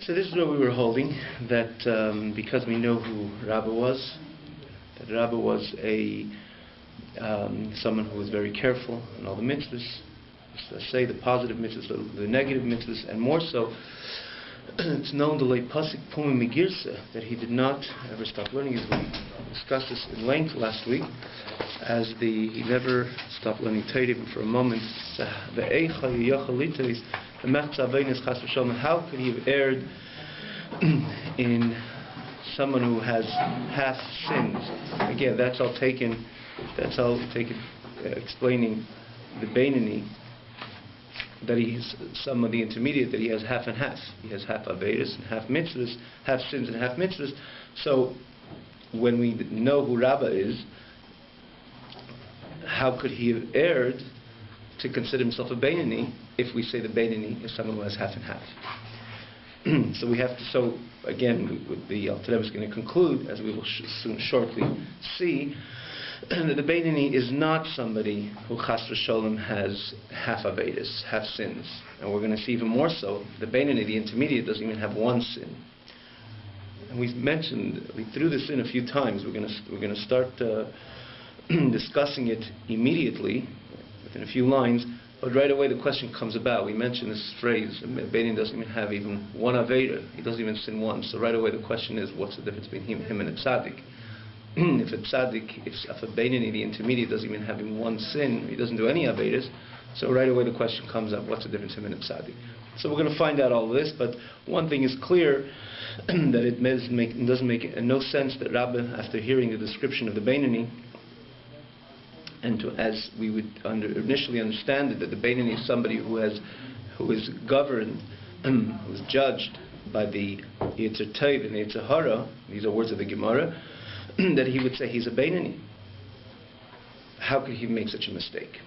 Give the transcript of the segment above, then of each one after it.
So this is what we were holding, that because we know who Rabbi was, that Rabbi was someone who was very careful in all the mitzvahs, let's say the positive mitzvahs, the negative mitzvahs, and more so, it's known the late pasuk Pumi Megirsa that he did not ever stop learning. As we discussed this in length last week, he never stopped learning Torah even for a moment. How could he have erred in someone who has half sins? Again, that's all taken explaining the Beinoni, that he's some of the intermediate, that he has half and half. He has half Averis and half mitzvahs, half sins and half mitzvahs. So when we know who Rabbi is, how could he have erred to consider himself a Beinoni if we say the Beinoni is someone who has half and half? So we have to, so again, the Alter Rebbe is going to conclude, as we will soon shortly see, that the Beinoni is not somebody who Chas v'Sholem has half Averis, half sins. And we're going to see even more so, the Beinoni, the intermediate, doesn't even have one sin. And we threw this in a few times. We're going to start discussing it immediately, within a few lines, but right away the question comes about. We mentioned this phrase, Beinoni doesn't even have even one Avera, he doesn't even sin once. So right away the question is, what's the difference between him and a tzaddik? If a tzaddik, if a Beinoni, the intermediate, doesn't even have in one sin, he doesn't do any Averas, so right away the question comes up, what's the difference between him and a tzaddik? So we're going to find out all of this, but one thing is clear, that it doesn't make no sense that Rabbi, after hearing the description of the Beinoni, and as we would initially understand it, that the Beinoni is somebody who is governed, who is judged by the Yetzer Tov and the Yetzer Hara, these are words of the Gemara, that he would say he's a Beinoni. How could he make such a mistake?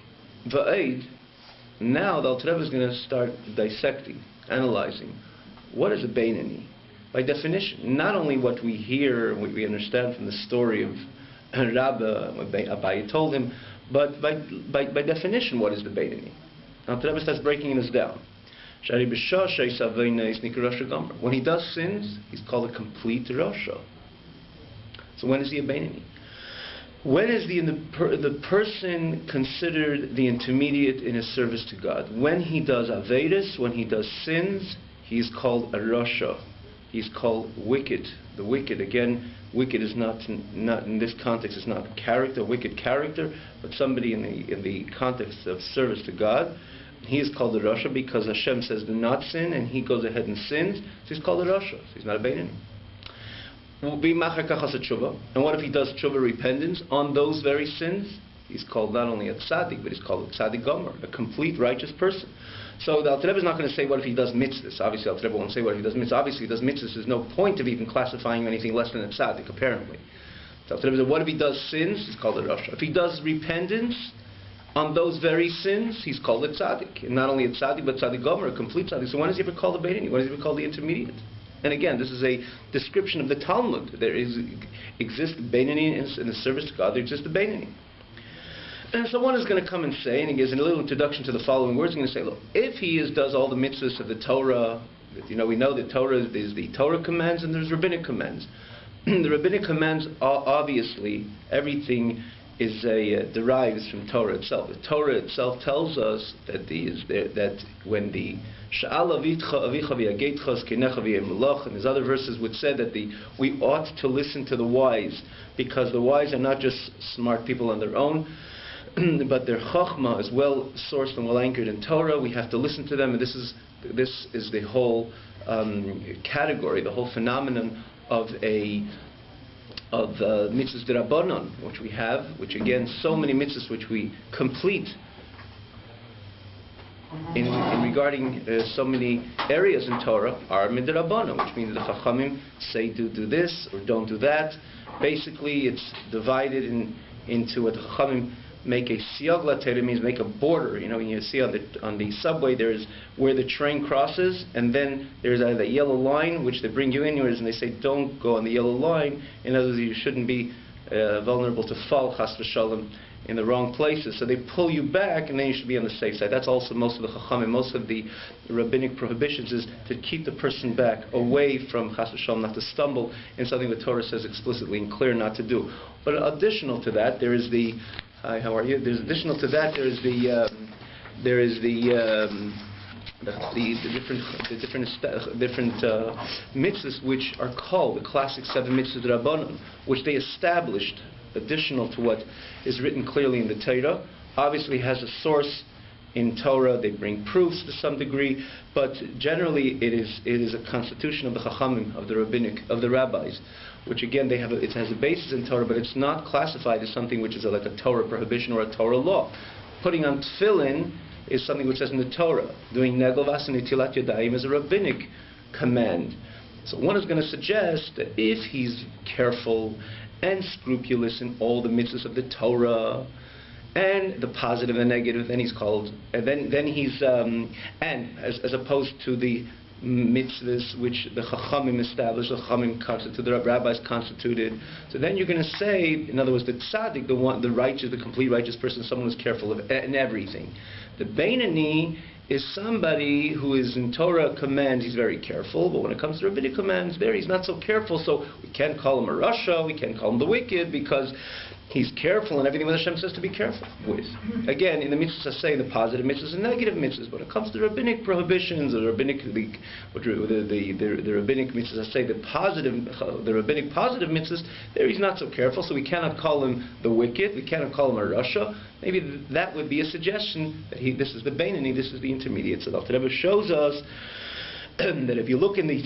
Va'ed, now the Alter Rebbe is going to start dissecting, analyzing, what is a Beinoni? By definition, not only what we hear, what we understand from the story of Rabbi, what Abaye told him, but by definition, what is the Beinoni? Alter Rebbe starts breaking this down. When he does sins, he's called a complete Rasha. So when is he a Beinoni? When is the person considered the intermediate in his service to God? When he does Averis, when he does sins, he is called a Rasha. He's called wicked. The wicked, again, wicked is not in this context, is not character, wicked character, but somebody in the context of service to God. He is called a Rasha because Hashem says do not sin, and he goes ahead and sins, so he's called a Rasha. So he's not a Beinoni. And what if he does tshuva, repentance, on those very sins? He's called not only a tzaddik, but he's called a tzaddik gomer, a complete righteous person. So the Alter Rebbe is not going to say what if he does mitzvahs. Obviously, Alter Rebbe won't say what if he does mitzvahs. Obviously, he does mitzvahs. There's no point of even classifying anything less than a tzaddik, apparently. So Alter Rebbe says, what if he does sins? He's called a rasha. If he does repentance on those very sins, he's called a tzaddik. And not only a tzaddik, but tzaddik gomer, a complete tzaddik. So when is he ever called a Beinoni? When is he ever called the intermediate? And again, this is a description of the Talmud. There exists Beinoni in the service to God. There exists the Beinoni. And so one is going to come and say, and he gives a little introduction to the following words. He's going to say, look, if he does all the mitzvahs of the Torah, we know that Torah is the Torah commands and there's rabbinic commands. The rabbinic commands are obviously everything is derives from Torah itself. The Torah itself tells us that when the Sha'al avitcha avicha v'yagetcha zkenecha v'yemelach, and there's other verses which said that we ought to listen to the wise, because the wise are not just smart people on their own, but their chachma is well sourced and well anchored in Torah. We have to listen to them, and this is the whole category, the whole phenomenon of mitzvahs d'Rabbanan, which we have, which again, so many mitzvahs which we complete in regarding so many areas in Torah are midrabanan, which means the Chachamim say do this or don't do that. Basically, it's divided into what the Chachamim make a siyag latera, means make a border. You know, when you see on the subway, there's where the train crosses, and then there's the yellow line which they bring you inwards, and they say don't go on the yellow line. In other words, you shouldn't be vulnerable to fall, chas v'shalom, in the wrong places. So they pull you back, and then you should be on the safe side. That's also most of the chachamim, most of the rabbinic prohibitions is to keep the person back away from chas v'shalom, not to stumble in something the Torah says explicitly and clear not to do. But additional to that, there is the hi, how are you? There's additional to that, there is the different mitzvahs which are called the classic 7 mitzvahs Rabbanon, which they established additional to what is written clearly in the Torah. Obviously has a source in Torah. They bring proofs to some degree, but generally it is a constitution of the Chachamim, of the rabbis, which again it has a basis in Torah, but it's not classified as something which is like a Torah prohibition or a Torah law. Putting on tefillin is something which says in the Torah. Doing negelas and netilat yadayim is a rabbinic command. So one is going to suggest that if he's careful and scrupulous in all the mitzvahs of the Torah, and the positive and negative, then he's called, and then he's, and as opposed to the mitzvahs which the Chachamim established, the Chachamim constituted, the rabbis constituted. So then you're going to say, in other words, the tzaddik, the righteous, the complete righteous person, someone who's careful of in everything. The Beinani is somebody who is in Torah commands, he's very careful, but when it comes to rabbinic commands, there he's not so careful, so we can't call him a rasha, we can't call him the wicked, because he's careful in everything that Hashem says to be careful with. Again, in the mitzvahs I say the positive mitzvahs and negative mitzvahs, but when it comes to rabbinic prohibitions, or the rabbinic mitzvahs I say the rabbinic positive mitzvahs, there he's not so careful, so we cannot call him the wicked, we cannot call him a rasha. Maybe that would be a suggestion that this is the Beinani, this is the intermediate. So the Alter Rebbe shows us that if you look in the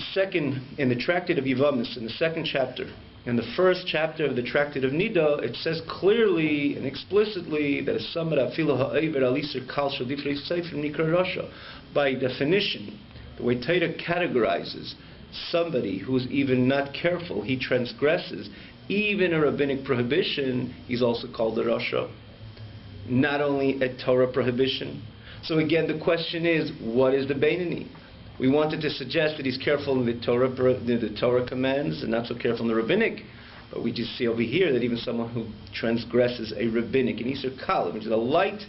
tractate of Yevamos, in the 2nd chapter, in the 1st chapter of the tractate of Nida, it says clearly and explicitly that by definition, the way Torah categorizes somebody who is even not careful, he transgresses even a rabbinic prohibition, he's also called a rasha. Not only a Torah prohibition. So again, the question is, what is the Beinani? We wanted to suggest that he's careful in the Torah commands and not so careful in the rabbinic. But we just see over here that even someone who transgresses a rabbinic, an Isur Kal, which is a light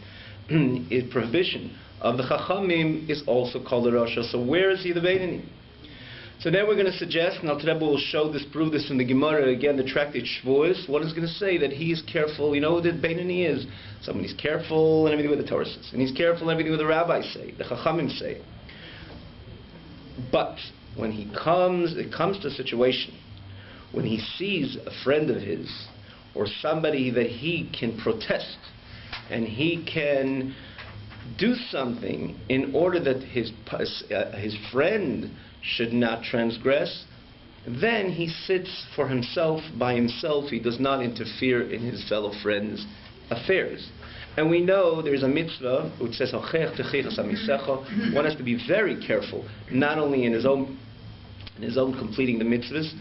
prohibition of the Chachamim, is also called a rasha. So where is he the Beinani? So then we're going to suggest, and Alter Rebbe will prove this in the Gemara, again, the tractate Shavuos. One is going to say that he is careful. You know what the Beinani is? Someone who's careful in everything what the Torah says. And he's careful in everything what the rabbis say, the Chachamim say. But when it comes to a situation when he sees a friend of his or somebody that he can protest and he can do something in order that his friend should not transgress, then he sits for himself, by himself. He does not interfere in his fellow friends' affairs. And we know there's a mitzvah which says one has to be very careful, not only in his own completing the mitzvahs,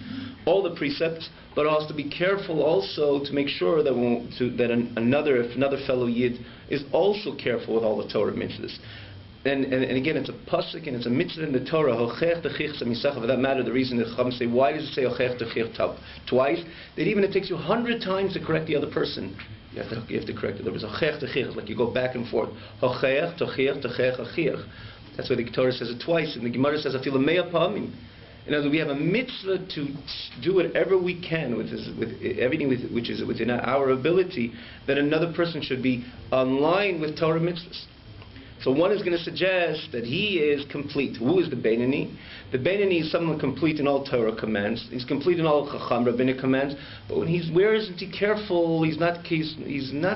all the precepts, but also to be careful also to make sure that if another fellow yid is also careful with all the Torah mitzvahs. And again, it's a pasuk and it's a mitzvah in the Torah. For that matter, the reason the Chacham say, why does it say twice? That even it takes you 100 times to correct the other person. You have to correct it. There was it's like you go back and forth. That's why the Torah says it twice, and the Gemara says afilu mea pa'amim. In other words, we have a mitzvah to do whatever we can with everything which is within our ability, that another person should be online with Torah mitzvahs. So one is going to suggest that he is complete. Who is the Beinani? The Beinani is someone complete in all Torah commands. He's complete in all Chacham rabbinic commands. But where isn't he careful? He's not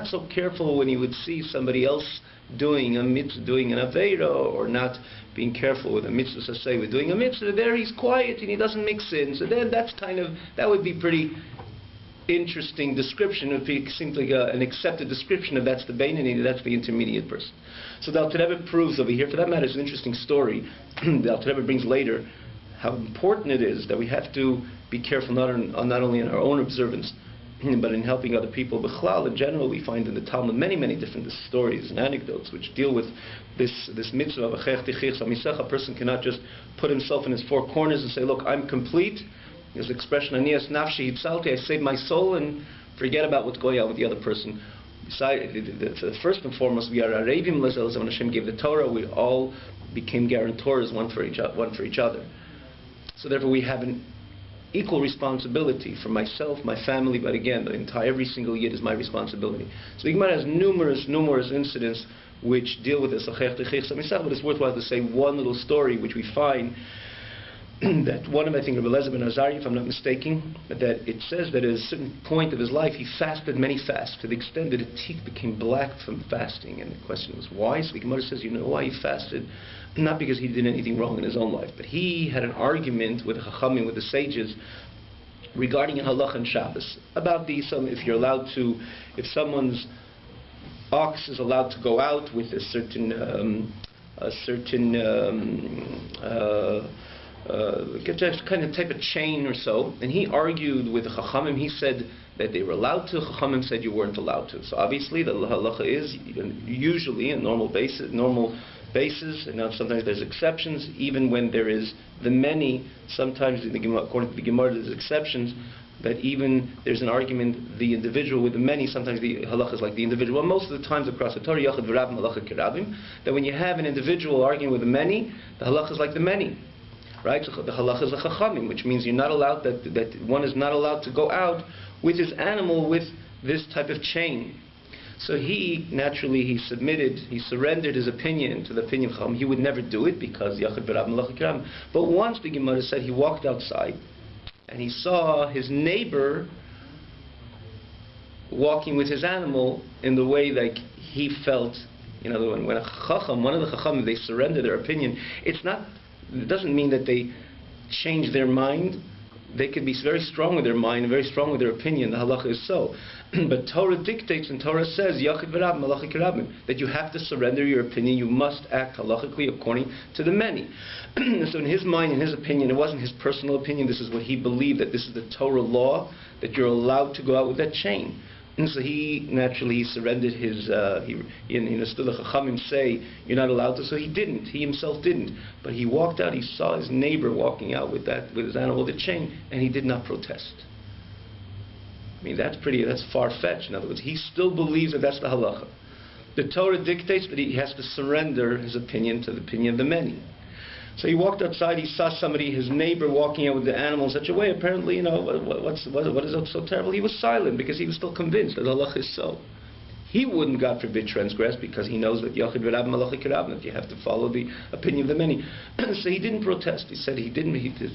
so careful when he would see somebody else doing a mitzvah, doing an aveira, or not being careful with a mitzvah. So say we're doing a mitzvah, there he's quiet and he doesn't mix in. So then that would be pretty interesting description. It would be simply an accepted description of that's the Beinani, that's the intermediate person. So the Alter Rebbe proves over here, for that matter, it's an interesting story. The Alter Rebbe brings later how important it is that we have to be careful not only in our own observance, but in helping other people. B'chlal, in general, we find in the Talmud many different stories and anecdotes which deal with this mitzvah of a person cannot just put himself in his four corners and say, look, I'm complete. There's the expression, Anias nafshi hitzalti, I saved my soul, and forget about what's going on with the other person. first and foremost, we are Arevim Lazel. When Hashem gave the Torah, we all became guarantors one for each other. So therefore, we have an equal responsibility for myself, my family, but again, every single yid is my responsibility. So the Gemara has numerous incidents which deal with this. But it's worthwhile to say one little story which we find that one of, I think, Rabbi Eliezer ben Azariah, if I'm not mistaken, that it says that at a certain point of his life he fasted many fasts to the extent that his teeth became black from fasting. And the question was why? So the Gemara says, you know why he fasted? Not because he did anything wrong in his own life, but he had an argument with the Chachamim, with the sages, regarding halach and Shabbos about if you're allowed to, if someone's ox is allowed to go out with a certain kind of type of chain or so, and he argued with the Chachamim. He said that they were allowed to. Chachamim said you weren't allowed to. So obviously the halacha is usually a normal basis, and now sometimes there's exceptions. Even when there is the many, sometimes according to the Gemara there's exceptions. That even there's an argument, the individual with the many, sometimes the halacha is like the individual. Most of the times across the Torah, yachad v'rabim halacha kirabim, that when you have an individual arguing with the many, the halacha is like the many. Right? So the halacha is a chachamim, which means you're not allowed, that one is not allowed to go out with his animal with this type of chain. So he surrendered his opinion to the opinion of chachamim. He would never do it because yachad v'rabim halacha kirabim. But once the Gemara said he walked outside, and he saw his neighbor walking with his animal in the way like he felt. You know, when a chacham, one of the chachamim, they surrender their opinion, it doesn't mean that they change their mind. They could be very strong with their mind and very strong with their opinion. The halacha is so. But Torah dictates, and Torah says, Yachid v'rabim, halacha kirabim, that you have to surrender your opinion. You must act halachically according to the many. So in his mind, in his opinion, it wasn't his personal opinion. This is what he believed, that this is the Torah law, that you're allowed to go out with that chain. And so he surrendered his, he understood the Chachamim say, you're not allowed to, so he didn't. He himself didn't. But he walked out, he saw his neighbor walking out with his animal with the chain, and he did not protest. I mean, that's far-fetched. In other words, he still believes that that's the halacha. The Torah dictates that he has to surrender his opinion to the opinion of the many. So he walked outside, he saw his neighbor walking out with the animal in such a way, apparently, what is so terrible? He was silent because he was still convinced that halacha is so. He wouldn't, God forbid, transgress because he knows that yachid v'rabim halacha kirabim, that you have to follow the opinion of the many. So he didn't protest. He said he did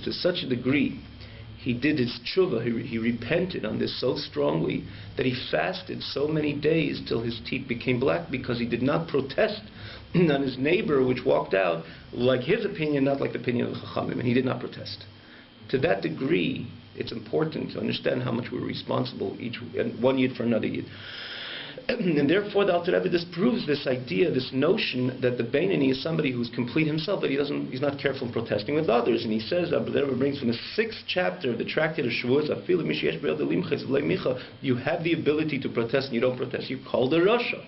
to such a degree. He did his tshuva, he repented on this so strongly that he fasted so many days till his teeth became black because he did not protest on his neighbor which walked out like his opinion, not like the opinion of the Chachamim, and he did not protest. To that degree, it's important to understand how much we're responsible, one yid for another yid. And therefore, the Alter Rebbe disproves this idea, this notion that the Beinoni is somebody who's complete himself, but he's not careful in protesting with others. And he says, Alter Rebbe brings from the 6th chapter of the Tractate of Shavuos, you have the ability to protest and you don't protest. You call the Rasha.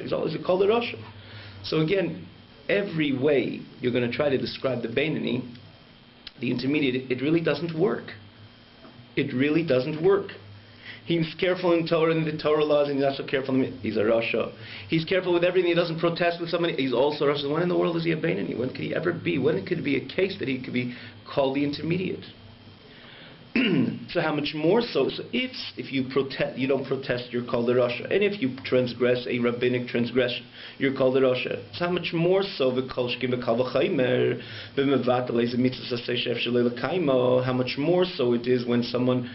He's always called the Rasha. So again, every way you're going to try to describe the Beinoni, the intermediate, it really doesn't work. It really doesn't work. He's careful in Torah and the Torah laws, and he's not so careful in he's a Rasha. He's careful with everything. He doesn't protest with somebody. He's also a Rasha. When in the world is he a Beinoni? When could he ever be? When could it be a case that he could be called the intermediate? So how much more so? So if you protest, you don't protest, you're called a Rasha. And if you transgress a rabbinic transgression, you're called a Rasha. So how much more so? How much more so it is when someone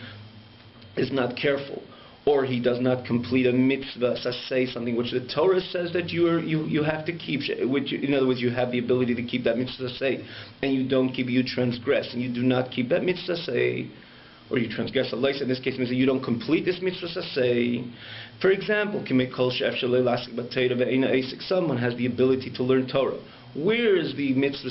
is not careful, or he does not complete a mitzvah, saseh, something which the Torah says that you have to keep, which in other words you have the ability to keep that mitzvah saseh, and you don't keep, you transgress, and you do not keep that mitzvah saseh, or you transgress a leis. In this case, means that you don't complete this mitzvah saseh. For example, someone has the ability to learn Torah. Where is the mitzvah?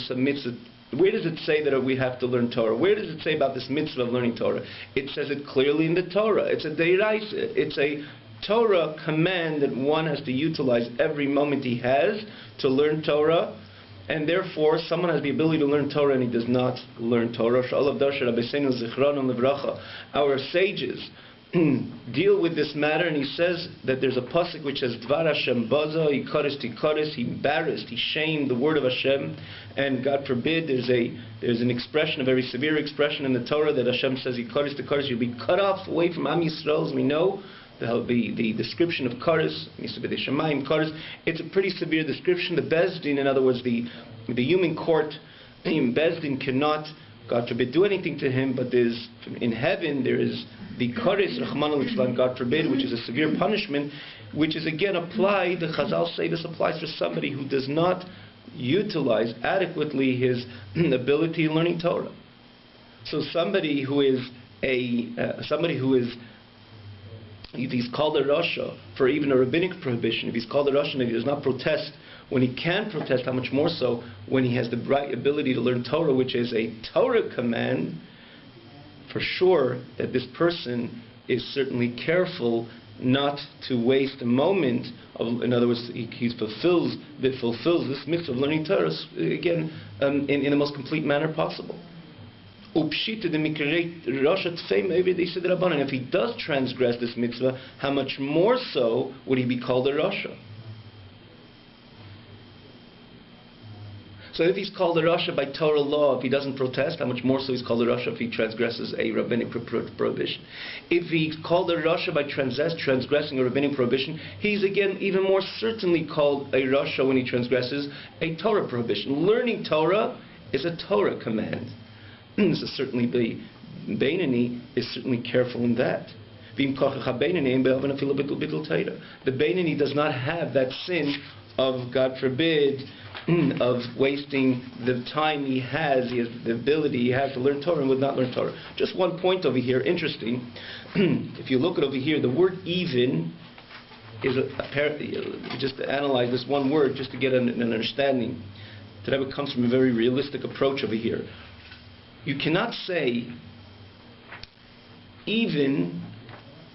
Where does it say that we have to learn Torah? Where does it say about this mitzvah of learning Torah? It says it clearly in the Torah. It's a deiraisa. It's a Torah command that one has to utilize every moment he has to learn Torah. And therefore, someone has the ability to learn Torah and he does not learn Torah. Our sages deal with this matter, and he says that there's a pasuk which says Dvar Hashem baza ikaris tikaris. He embarrassed, he shamed the word of Hashem, and God forbid there's an expression, a very severe expression in the Torah that Hashem says ikaris tikaris. You'll be cut off away from Am Yisrael, as we know. The description of karis, it's a pretty severe description. The Bezdin, in other words, the human court, Bezdin cannot, God forbid, do anything to him, but there's, in heaven, there is the karis, Rahman al-Islam, God forbid, which is a severe punishment, which is again applied, the Chazal say this applies for somebody who does not utilize adequately his ability in learning Torah. So somebody who is if he's called a Rasha for even a rabbinic prohibition, if he's called a Rasha and he does not protest when he can protest, how much more so when he has the right ability to learn Torah, which is a Torah command, for sure that this person is certainly careful not to waste a moment of, in other words, he fulfills this mitzvah of learning Torah again in the most complete manner possible. And if he does transgress this mitzvah, how much more so would he be called a Rasha? So if he's called a Rasha by Torah law, if he doesn't protest, how much more so he's called a Rasha if he transgresses a rabbinic prohibition? If he's called a Rasha by transgressing a rabbinic prohibition, he's again even more certainly called a Rasha when he transgresses a Torah prohibition. Learning Torah is a Torah command. So certainly the Beinani is certainly careful in that. The Beinani does not have that sin of, God forbid, of wasting the time he has the ability he has to learn Torah and would not learn Torah. Just one point over here, interesting. If you look at over here, the word even is apparently, just to analyze this one word, just to get an understanding. Today it comes from a very realistic approach over here. You cannot say, even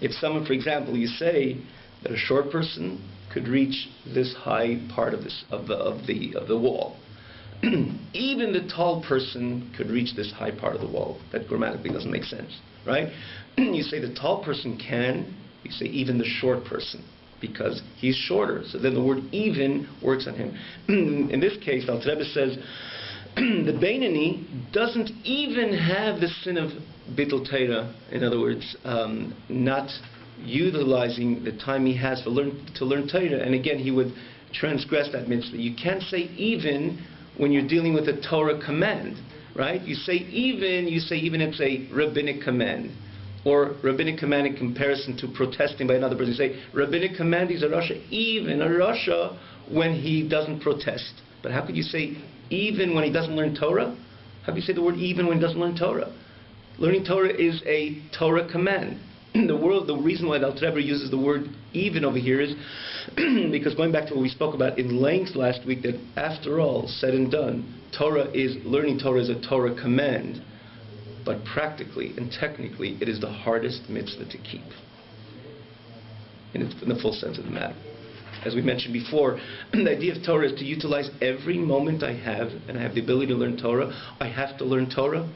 if someone, for example, you say that a short person could reach this high part of the wall. Even the tall person could reach this high part of the wall. That grammatically doesn't make sense, right? You say the tall person can, you say even the short person, because he's shorter. So then the word even works on him. In this case, Al Rebbe says, the Beinani doesn't even have the sin of Bittul Torah, in other words, not utilizing the time he has to learn Torah, and again he would transgress that mitzvah. You can't say even when you're dealing with a Torah command, right? You say even it's a rabbinic command, or rabbinic command in comparison to protesting by another person. You say rabbinic command is a Rasha, even a Rasha when he doesn't protest. But how could you say even when he doesn't learn Torah? How do you say the word even when he doesn't learn Torah? Learning Torah is a Torah command. The reason why the Alter Rebbe uses the word even over here is because, going back to what we spoke about in length last week, that after all said and done, learning Torah is a Torah command, but practically and technically it is the hardest mitzvah to keep in the full sense of the matter. As we mentioned before, the idea of Torah is to utilize every moment I have, and I have the ability to learn Torah. I have to learn Torah.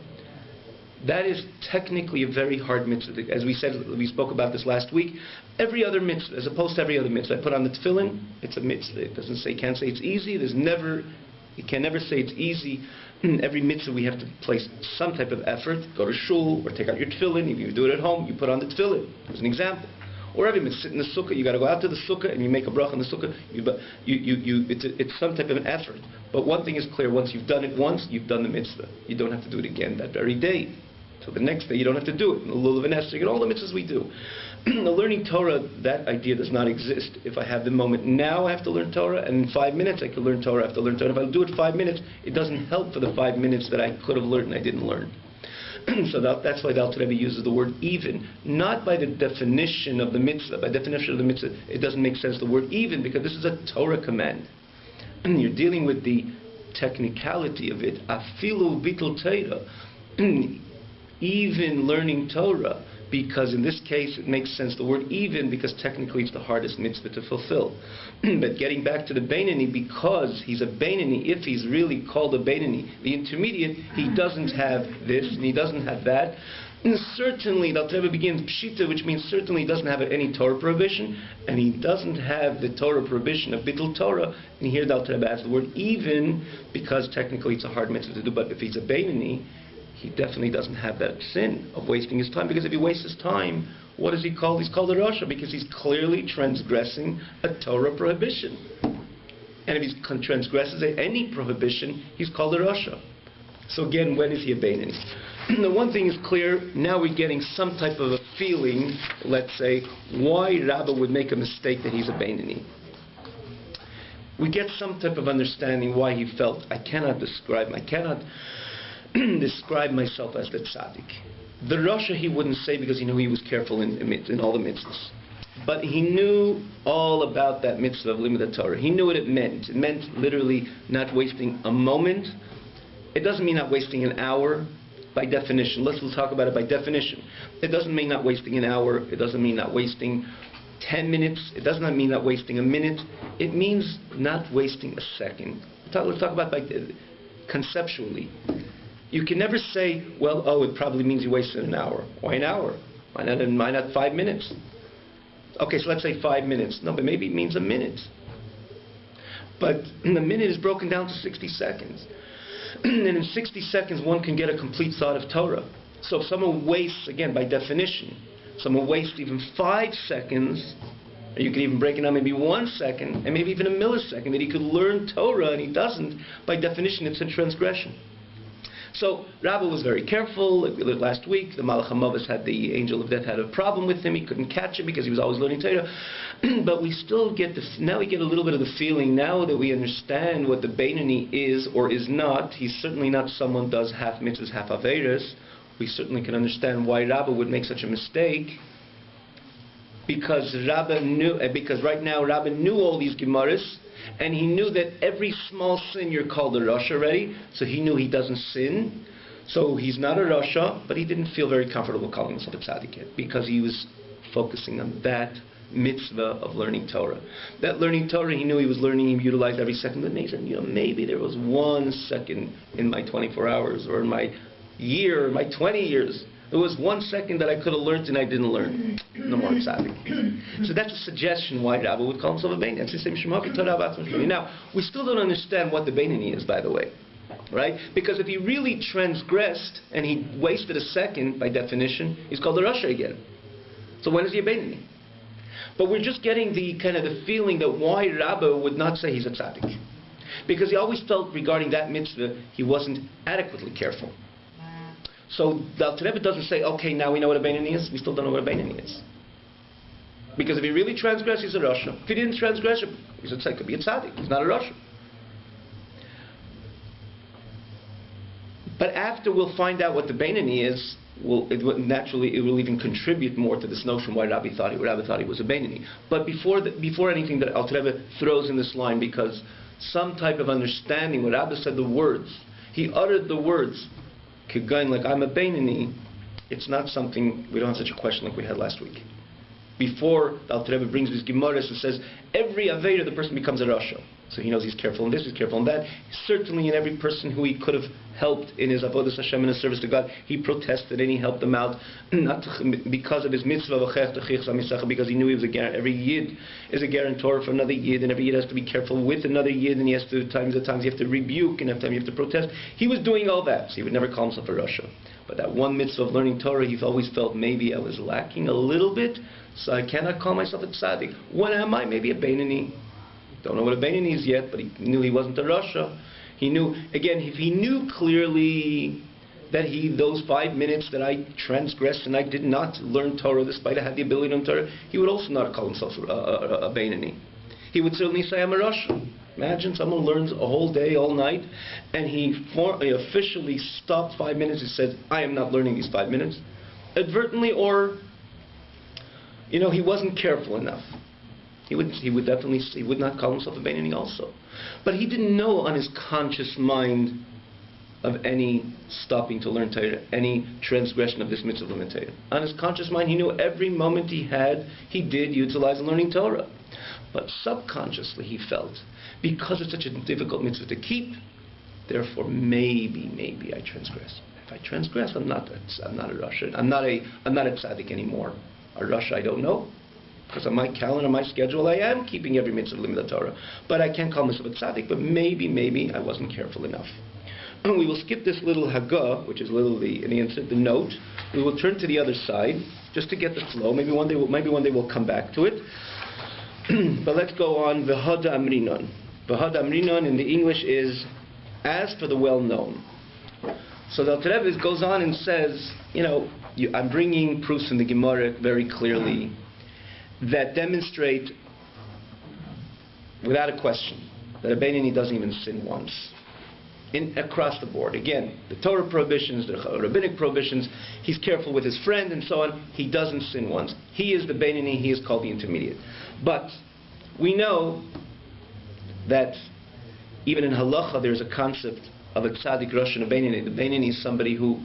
That is technically a very hard mitzvah. As we said, we spoke about this last week. Every other mitzvah, as opposed to every other mitzvah, I put on the tefillin, it's a mitzvah. It can't say it's easy. You can never say it's easy. Every mitzvah we have to place some type of effort. Go to shul, or take out your tefillin. If you do it at home, you put on the tefillin. As an example. Or every mitzvah, sit in the sukkah, you got to go out to the sukkah and you make a bracha in the sukkah. It's some type of an effort. But one thing is clear: once you've done it once, you've done the mitzvah. You don't have to do it again that very day. So the next day you don't have to do it. In the lulav and Esther, all the mitzvahs we do. The learning Torah, that idea does not exist. If I have the moment now, I have to learn Torah, and in 5 minutes I could learn Torah. I have to learn Torah. If I do it 5 minutes, it doesn't help for the 5 minutes that I could have learned and I didn't learn. So that's why the Alter Rebbe uses the word even, not by the definition of the mitzvah. By definition of the mitzvah, it doesn't make sense, the word even, because this is a Torah command. And you're dealing with the technicality of it. Afilu bittul Torah. Even learning Torah, because in this case it makes sense, the word even, because technically it's the hardest mitzvah to fulfill. But getting back to the Beinani, because he's a Beinani, if he's really called a Beinani, the intermediate, he doesn't have this and he doesn't have that, And certainly, the Alter Rebbe begins Pshita, which means certainly he doesn't have any Torah prohibition, and he doesn't have the Torah prohibition of Bittul Torah. And here the Alter Rebbe adds the word even, because technically it's a hard mitzvah to do, but if he's a Beinoni, he definitely doesn't have that sin of wasting his time, because if he wastes his time, what is he called? He's called a Rasha, because he's clearly transgressing a Torah prohibition. And if he transgresses any prohibition, he's called a Rasha. So again, when is he a Beinoni? The one thing is clear, now we're getting some type of a feeling, let's say, why Rabbi would make a mistake that he's a Beinoni. We get some type of understanding why he felt, I cannot describe myself as the tzaddik. The Rasha he wouldn't say, because he knew he was careful in all the mitzvahs. But he knew all about that mitzvah of Limud Torah. He knew what it meant. It meant literally not wasting a moment. It doesn't mean not wasting an hour by definition. Let's talk about it by definition. It doesn't mean not wasting an hour. It doesn't mean not wasting 10 minutes. It does not mean not wasting a minute. It means not wasting a second. Let's talk about it conceptually. You can never say, well, it probably means you wasted an hour. Why an hour? Why not 5 minutes? Okay, so let's say 5 minutes. No, but maybe it means a minute. But the minute is broken down to 60 seconds. And in 60 seconds, one can get a complete thought of Torah. So if someone wastes, again, by definition, someone wastes even 5 seconds, or you could even break it down maybe 1 second, and maybe even a millisecond, that he could learn Torah, and he doesn't, by definition, it's a transgression. So Rabbi was very careful. Last week, the Malach HaMavis had the angel of death had a problem with him. He couldn't catch him because he was always learning Torah. But we still get now we get a little bit of the feeling, now that we understand what the Beinoni is or is not. He's certainly not someone who does half mitzvahs, half averos. We certainly can understand why Rabbi would make such a mistake. Because right now Rabbi knew all these Gemaras, and he knew that every small sin you're called a Rasha already, so he knew he doesn't sin. So he's not a Rasha, but he didn't feel very comfortable calling himself a tzaddik yet, because he was focusing on that mitzvah of learning Torah. That learning Torah, he knew he was learning, he utilized every second, but he said, maybe there was 1 second in my 24 hours, or in my year, or my 20 years. There was 1 second that I could have learned and I didn't learn. No more tzaddik. So that's a suggestion why Rabbi would call himself a Beinoni. That's the same Shemaki Torah Batzim. Now, we still don't understand what the Beinoni is, by the way. Right? Because if he really transgressed and he wasted a second, by definition, he's called a Rasha again. So when is he a Beinoni? But we're just getting the kind of the feeling that why Rabbi would not say he's a tzaddik. Because he always felt regarding that mitzvah, he wasn't adequately careful. So the Alter Rebbe doesn't say, okay, now we know what a Beinoni is. We still don't know what a Beinoni is. Because if he really transgressed, he's a Rasha. If he didn't transgress, he could be a tzaddik. He's not a Rasha. But after we'll find out what the Beinoni is, it will even contribute more to this notion why Rabbi thought he was a Beinoni. But before anything that Alter Rebbe throws in this line, because some type of understanding, when Rabbi said the words, he uttered the words, like I'm a Beinoni, it's not something, we don't have such a question like we had last week. Before the Alter Rebbe brings these Gemaras and says, every Aveira the person becomes a Rasha. So he knows he's careful in this, he's careful in that. Certainly in every person who he could have helped in his Avodas Hashem and his service to God, he protested and he helped them out, not because of his mitzvah, because he knew every Yid is a guarantor for another Yid, and every Yid has to be careful with another Yid, and he has to, at times you have to rebuke, and at times you have to protest. He was doing all that, so he would never call himself a Rasha. But that one mitzvah of learning Torah, he always felt maybe I was lacking a little bit, so I cannot call myself a tzaddik. When am I? Maybe a Beinoni. Don't know what a Beinoni is yet, but he knew he wasn't a Rasha. He knew, again, if he knew clearly that those 5 minutes that I transgressed and I did not learn Torah, despite I had the ability to learn Torah, he would also not call himself a Beinoni. He would certainly say, I'm a Rasha. Imagine someone learns a whole day, all night, and he officially stopped 5 minutes and said, I am not learning these 5 minutes. Advertently, or, he wasn't careful enough. He would not call himself a Beinoni also. But he didn't know on his conscious mind of any stopping to learn Torah, any transgression of this mitzvah of Torah. On his conscious mind, he knew every moment he did utilize learning Torah. But subconsciously he felt, because it's such a difficult mitzvah to keep, therefore maybe I transgress. if I transgress, I'm not a Rasha. I'm not a tzaddik anymore. A Rasha I don't know. Because on my calendar, my schedule, I am keeping every mitzvah of limud Torah. But I can't call myself a tzaddik, but maybe I wasn't careful enough. And we will skip this little Haggah, which is the note. We will turn to the other side, just to get the flow. Maybe one day we'll come back to it. But let's go on. V'hada amrinon. V'hada amrinon in the English is, as for the well-known. So the Alter Rebbe goes on and says, I'm bringing proofs in the Gemara very clearly that demonstrate, without a question, that a Beinoni doesn't even sin once. Across the board. Again, the Torah prohibitions, the rabbinic prohibitions, he's careful with his friend and so on, he doesn't sin once. He is the Beinoni, he is called the intermediate. But we know that even in halacha there's a concept of a tzaddik, rosh, and a Beinoni. The Beinoni is somebody who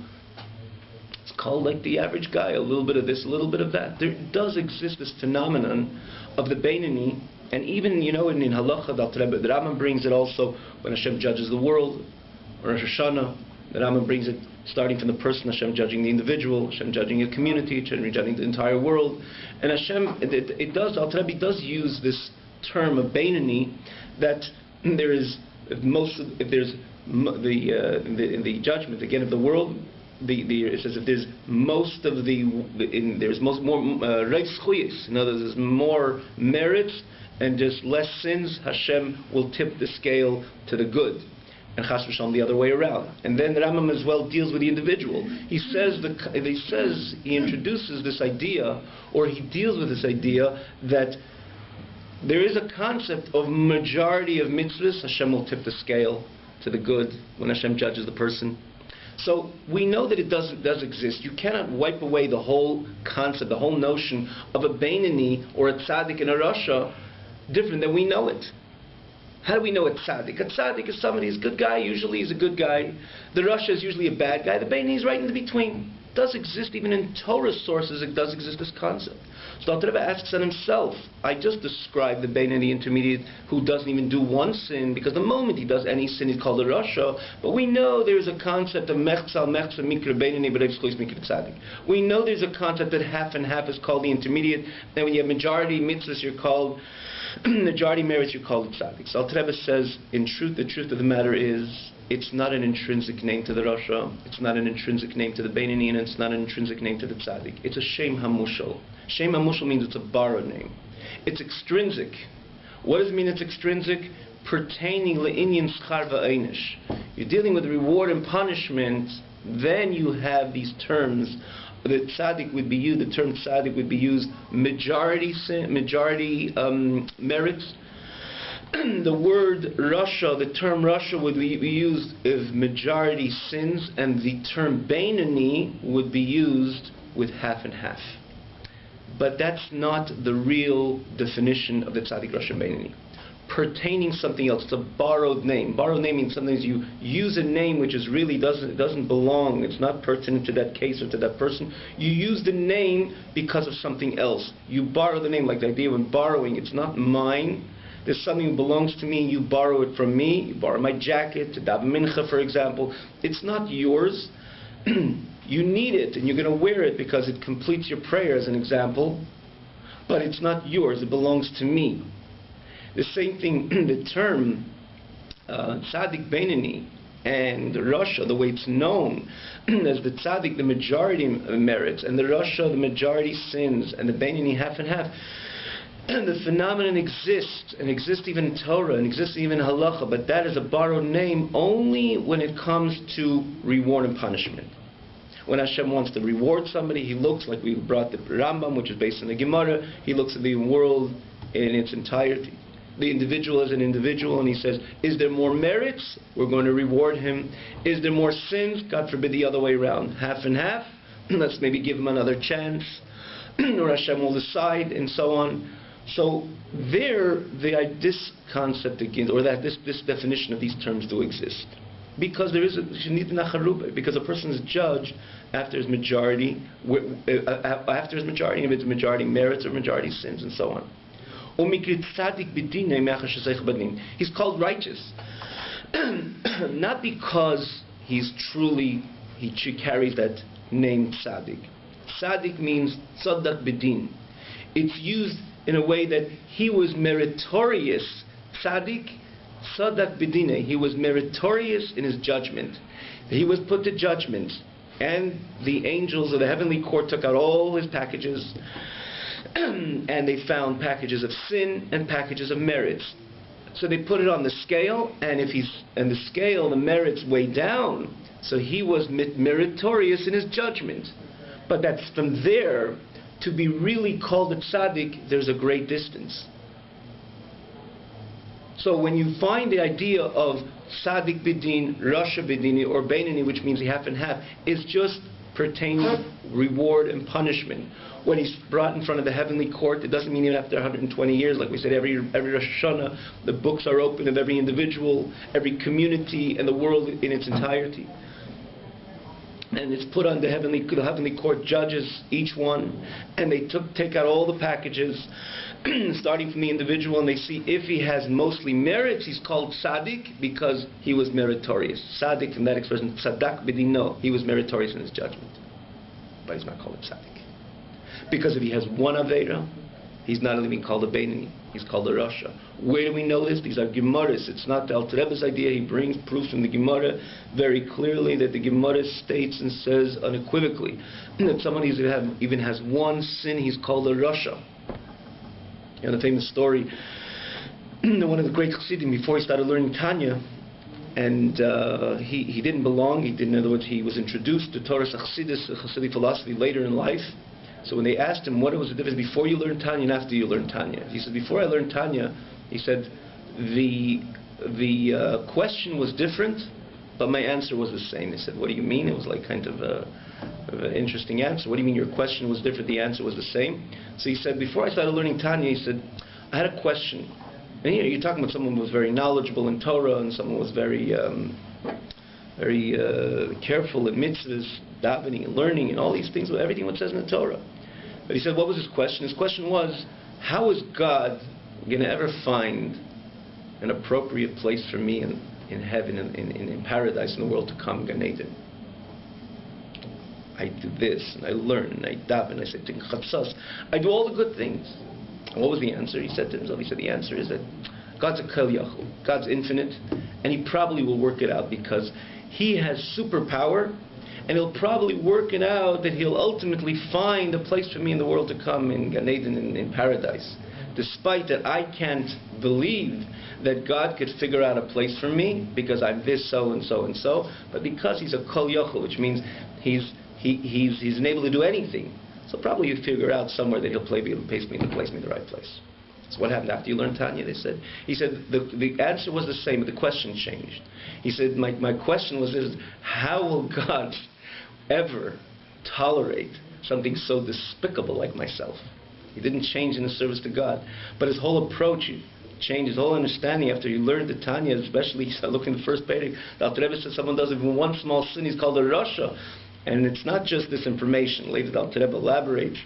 is called like the average guy, a little bit of this, a little bit of that. There does exist this phenomenon of the Beinoni, and even, in halacha, the Rambam brings it also when Hashem judges the world, or Rosh Hashanah, the Rambam brings it starting from the person, Hashem judging the individual, Hashem judging a community, Hashem judging the entire world. And Hashem, Alter Rebbe does use this term of Beinoni, that there is in the judgment again of the world, it says if there's most of there's more reis chuyos, in other words, there's more merits and just less sins, Hashem will tip the scale to the good, and chas v'shalom the other way around. And then the Rambam as well deals with the individual. He introduces this idea, or he deals with this idea that there is a concept of majority of mitzvahs, Hashem will tip the scale to the good when Hashem judges the person. So we know that it does exist. You cannot wipe away the whole concept, the whole notion of a Beinoni or a tzaddik and a rasha different than we know it. How do we know a tzaddik? A tzaddik is somebody who's a good guy, usually he's a good guy. The rasha is usually a bad guy. The Beinoni is right in the between. It does exist, even in Torah sources, it does exist this concept. So Alter Rebbe asks on himself, I just described the Beinoni intermediate who doesn't even do one sin, because the moment he does any sin he's called a rasha, but we know there's a concept of mechzal mikra Beinoni b'reis chlois mikra tzaddik. We know there's a concept that half and half is called the intermediate, and when you have majority mitzvahs you're called majority merits you're called a tzaddik. So Alter Rebbe says, in truth, the truth of the matter is, it's not an intrinsic name to the rasha, it's not an intrinsic name to the Beinoni, and it's not an intrinsic name to the tzaddik. It's a shem hamushal. Shem hamushal means it's a borrowed name. It's extrinsic. What does it mean it's extrinsic? Pertaining le'inyan schar va'einish. You're dealing with reward and punishment, then you have these terms. The tzaddik would be used, the term tzaddik would be used majority merits. The word rasha, the term rasha would be used of majority sins, and the term Beinoni would be used with half and half. But that's not the real definition of the tzaddik, rasha, and Beinoni. Pertaining something else, it's a borrowed name. Borrowed name means sometimes you use a name which is really doesn't belong. It's not pertinent to that case or to that person. You use the name because of something else. You borrow the name, like the idea when borrowing. It's not mine. There's something that belongs to me, you borrow it from me. You borrow my jacket to daven mincha, for example. It's not yours. You need it, and you're going to wear it because it completes your prayer, as an example. But it's not yours. It belongs to me. The same thing, the term tzaddik Beinoni and the rasha, the way it's known as the tzaddik, the majority merits, and the rasha, the majority sins, and the Beinoni, half and half. The phenomenon exists, and exists even in Torah, and exists even in halacha, but that is a borrowed name only when it comes to reward and punishment. When Hashem wants to reward somebody, He looks, like we brought the Rambam, which is based on the Gemara, He looks at the world in its entirety. The individual as an individual, and He says, is there more merits? We're going to reward him. Is there more sins? God forbid the other way around. Half and half. Let's maybe give him another chance. Or Hashem will decide, and so on. So this concept again, or that this definition of these terms do exist. Because there is because a person is judged after his majority, if it's majority merits or majority sins, and so on. He's called righteous, not because he's truly he carries that name Tzaddik. Tzaddik means Tzaddak B'din. It's used in a way that he was meritorious. Tzaddik, Tzaddak B'din. He was meritorious in his judgment. He was put to judgment, and the angels of the heavenly court took out all his packages, and they found packages of sin and packages of merits. So they put it on the scale, and the scale, the merits weighed down. So he was meritorious in his judgment. But that's from there to be really called a tzaddik, there's a great distance. So when you find the idea of tzaddik bidin, rasha bidini, or beinani, which means half and half, is just pertaining to reward and punishment. When he's brought in front of the heavenly court, it doesn't mean even after 120 years. Like we said, every Rosh Hashanah, the books are open of every individual, every community, and the world in its entirety. And it's put on the heavenly court judges, each one, and they take out all the packages, starting from the individual, and they see if he has mostly merits, he's called tzaddik because he was meritorious. Tzaddik, from that expression, tzadak b'dino, he was meritorious in his judgment. But he's not called a tzaddik. Because if he has one Aveira, he's not even called a Beinani, he's called a Rasha. Where do we know this? These are Gemaras. It's not the Alter Rebbe's idea. He brings proofs from the Gemara very clearly that the Gemara states and says unequivocally that someone who even has one sin, he's called a Rasha. You know the famous story, one of the great Chassidim, before he started learning Tanya, and he didn't belong, in other words, he was introduced to Torah Chassidus, Chassidic philosophy later in life. So when they asked him what was the difference before you learned Tanya and after you learned Tanya, he said, before I learned Tanya, he said, the question was different, but my answer was the same. They said, what do you mean? It was like kind of an interesting answer. What do you mean your question was different, the answer was the same? So he said, before I started learning Tanya, he said, I had a question. And here you're talking about someone who was very knowledgeable in Torah, and someone who was very careful in mitzvahs, davening and learning and all these things, everything what says in the Torah. But he said, what was his question? His question was, how is God going to ever find an appropriate place for me in heaven, in paradise, in the world to come, Gan Eden? I do this, and I learn, and I daven, I say chatzos, I do all the good things. And what was the answer? He said to himself, the answer is that God's a kol yachol, God's infinite, and he probably will work it out because he has superpower, and he'll probably work it out that he'll ultimately find a place for me in the world to come, in Gan Eden, in paradise. Despite that I can't believe that God could figure out a place for me because I'm this, so and so and so, but because he's a kol yachol, which means he's able to do anything. So probably you'd figure out somewhere that he'll place me in the right place. So what happened after you learned Tanya? He said the answer was the same, but the question changed. He said, my question was this: how will God ever tolerate something so despicable like myself? He didn't change in the service to God, but his whole approach changed, his whole understanding after he learned the Tanya. Especially, he started looking at the first page. The Alter Rebbe said someone does even one small sin, he's called a Rasha. And it's not just this information. Later, the Alter Rebbe elaborates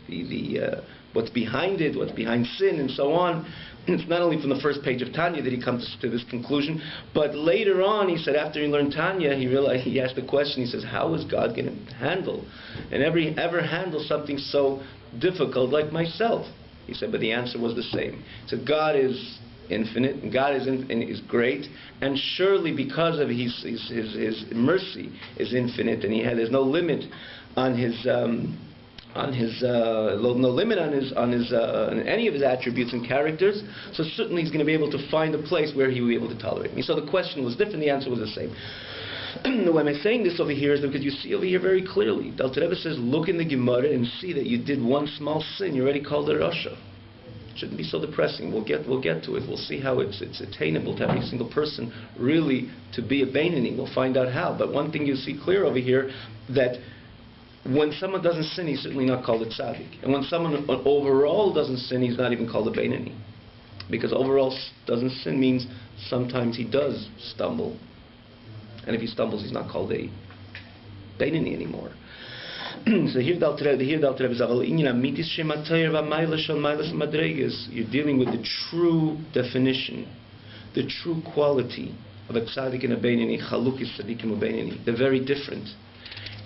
what's behind it, what's behind sin, and so on. And it's not only from the first page of Tanya that he comes to this conclusion, but later on, he said, after he learned Tanya, he asked the question. He says, how is God going to handle and ever handle something so difficult like myself? He said, but the answer was the same. So God is infinite, and God is great, and surely because of his mercy is infinite, and there's no limit on any of his attributes and characters. So certainly he's going to be able to find a place where he will be able to tolerate me. So the question was different, the answer was the same. Why am I saying this over here is because you see over here very clearly. The Alter Rebbe says, look in the Gemara and see that you did one small sin, you already called it Rasha. Shouldn't be so depressing. We'll get to it. We'll see how it's attainable to every single person really to be a Beinani. We'll find out how. But one thing you see clear over here, that when someone doesn't sin, he's certainly not called a tzaddik. And when someone overall doesn't sin, he's not even called a Beinani. Because overall doesn't sin means sometimes he does stumble. And if he stumbles, he's not called a Beinani anymore. So here the Alter Rebbe says, you're dealing with the true definition, the true quality of a tzaddik and a beinani, chalukis tzaddikim u beinani. They're very different.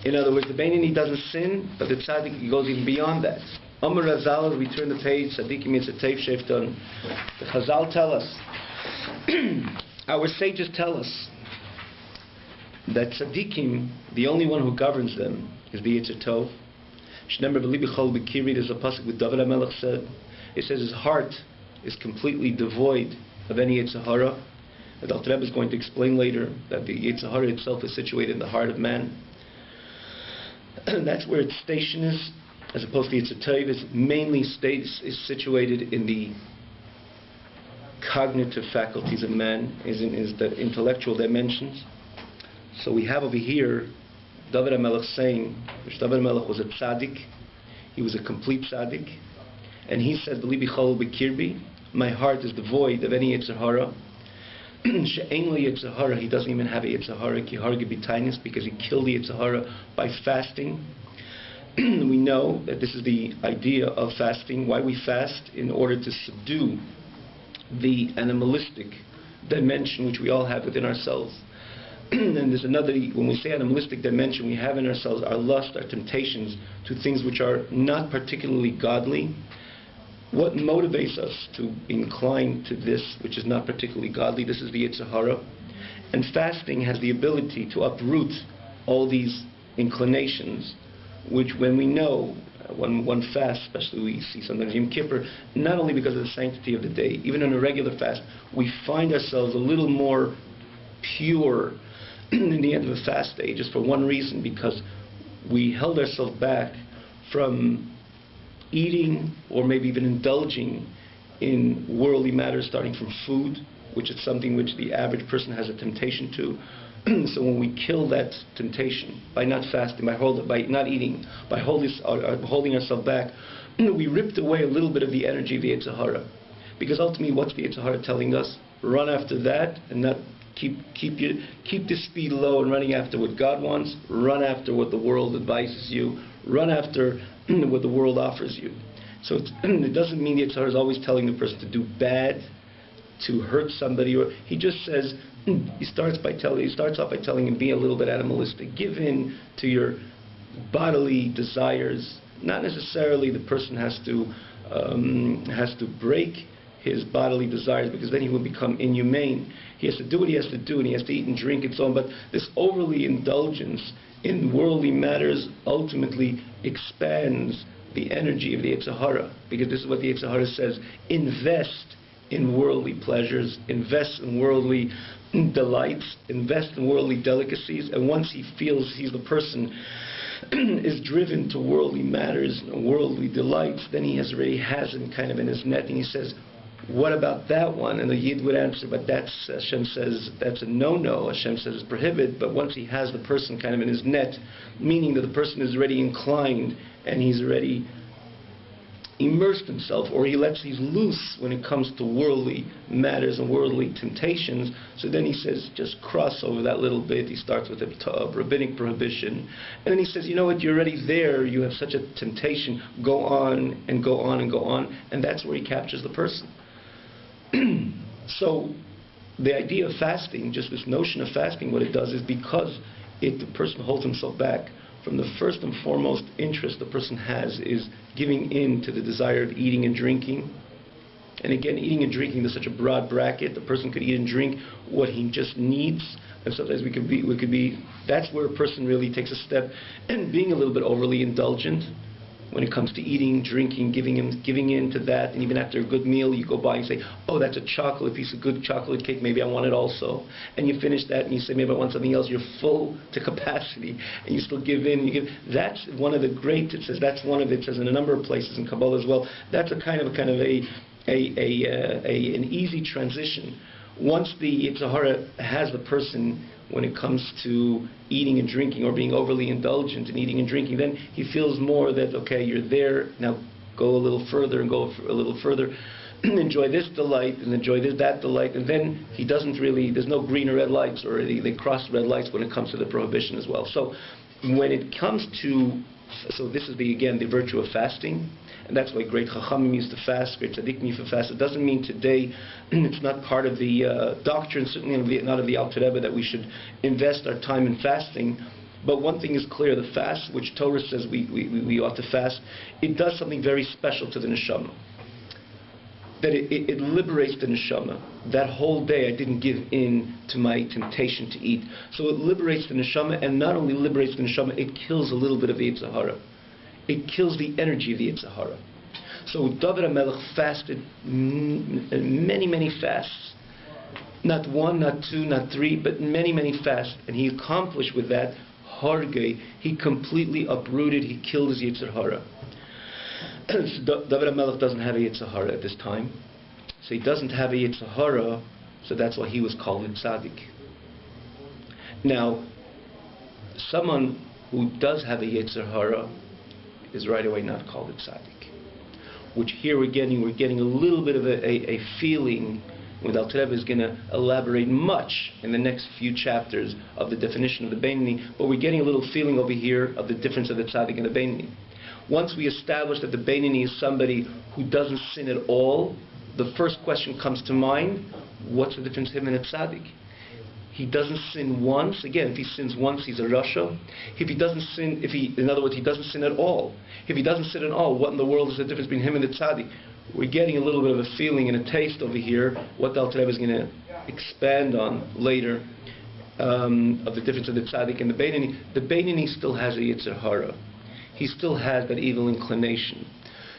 In other words, the Beinoni doesn't sin, but the tzaddik goes even beyond that. Amar Razal, we turn the page, tzaddikim yitzatev shefton. The Chazal tell us, our sages tell us, that tzaddikim, the only one who governs them, is the Yetzer Tov. Shnemer v'li b'chol b'kiri, there's a pasuk with David HaMelech said, it says his heart is completely devoid of any Yetzer Hara. The Alter Rebbe is going to explain later that the Yetzer Hara itself is situated in the heart of man. And that's where its station is, as opposed to Yetzer Tov is mainly is situated in the cognitive faculties of man, is the intellectual dimensions. So we have over here David HaMelech saying, which David HaMelech was a tzaddik, he was a complete tzaddik, and he said, "V'li b'chol b'kirbi," my heart is devoid of any Yetzer Hara. She'ein lo Yetzer Hara, he doesn't even have a Yetzer Hara, ki harge b'tainis, because he killed the Yetzer Hara by fasting. We know that this is the idea of fasting, why we fast, in order to subdue the animalistic dimension which we all have within ourselves. And there's another, when we say animalistic dimension, we have in ourselves our lust, our temptations to things which are not particularly godly. What motivates us to incline to this which is not particularly godly? This is the Yetzer Hara. And fasting has the ability to uproot all these inclinations, which when we know, when one fasts, especially we see sometimes Yom Kippur, not only because of the sanctity of the day, even on a regular fast, we find ourselves a little more pure in the end of a fast day, just for one reason, because we held ourselves back from eating or maybe even indulging in worldly matters, starting from food, which is something which the average person has a temptation to. So when we kill that temptation by not fasting, by not eating, by holding ourselves back, we ripped away a little bit of the energy of the Yetzer Hara. Because ultimately, what's the Yetzer Hara telling us? Run after that and not keep the speed low and running after what God wants. Run after what the world advises you. Run after what the world offers you. So it doesn't mean the Yetzer Hara is always telling the person to do bad, to hurt somebody, or he just says, he starts off by telling him, be a little bit animalistic. Give in to your bodily desires. Not necessarily the person has to break his bodily desires, because then he will become inhumane. He has to do what he has to do, and he has to eat and drink and so on. But this overly indulgence in worldly matters ultimately expands the energy of the Yetzer Hara, because this is what the Yetzer Hara says: invest in worldly pleasures, invest in worldly delights, invest in worldly delicacies, and once he feels he's the person is driven to worldly matters and worldly delights, then he already has him kind of in his net, and he says, what about that one? And the Yid would answer, but that's, Hashem says, that's a no-no. Hashem says it's prohibited. But once he has the person kind of in his net, meaning that the person is already inclined and he's already immersed himself, or he's loose when it comes to worldly matters and worldly temptations, so then he says, just cross over that little bit. He starts with a rabbinic prohibition, and then he says, you know what, you're already there, you have such a temptation, go on and go on and go on, and that's where he captures the person. So the idea of fasting, just this notion of fasting, what it does is, because the person holds himself back from the first and foremost interest the person has is giving in to the desire of eating and drinking. And again, eating and drinking is such a broad bracket. The person could eat and drink what he just needs, and sometimes we could be. That's where a person really takes a step, and being a little bit overly indulgent when it comes to eating, drinking, giving in to that. And even after a good meal, you go by and say, oh, that's a piece of good chocolate cake, maybe I want it also. And you finish that and you say, maybe I want something else. You're full to capacity, and you still give in. That's one of the great, it says in a number of places in Kabbalah as well, that's an easy transition. Once the Yetzer Hara has the person, when it comes to eating and drinking, or being overly indulgent in eating and drinking, then he feels more that, okay, you're there, now go a little further and go a little further, enjoy this delight and enjoy that delight, and then he doesn't really, there's no green or red lights, or they cross red lights when it comes to the prohibition as well. So when it comes to, so this is again the virtue of fasting, and that's why great Chachamim used to fast, great Tzaddikim used to fast. It doesn't mean today, it's not part of the doctrine, certainly not of the Alter Rebbe, that we should invest our time in fasting. But one thing is clear, the fast, which Torah says we ought to fast, it does something very special to the neshama. That it liberates the neshama. That whole day I didn't give in to my temptation to eat. So it liberates the neshama, and not only liberates the neshama, it kills a little bit of the Yetzer Hara. It kills the energy of the Yetzer Hara. So David HaMelech fasted many, many fasts. Not one, not two, not three, but many, many fasts. And he accomplished with that, Hargei, he completely uprooted, he killed his Yetzer Hara. David HaMelech doesn't have a Yetzer Hara at this time. So he doesn't have a Yetzer Hara, so that's why he was called a tzaddik. Now, someone who does have a Yetzer Hara is right away not called a tzaddik. Which here we're getting a little bit of a feeling, when Alter Rebbe is going to elaborate much in the next few chapters of the definition of the Beinoni, but we're getting a little feeling over here of the difference of the tzaddik and the Beinoni. Once we establish that the Beinoni is somebody who doesn't sin at all, the first question comes to mind: what's the difference between him and a tzaddik? He doesn't sin once. Again, if he sins once, he's a rasha. If he doesn't sin, in other words, he doesn't sin at all. If he doesn't sin at all, what in the world is the difference between him and the tzaddik? We're getting a little bit of a feeling and a taste over here, what the Alter Rebbe is going to expand on later, of the difference of the tzaddik and the Beinoni. The Beinoni still has a Yetzer Hara. He still has that evil inclination.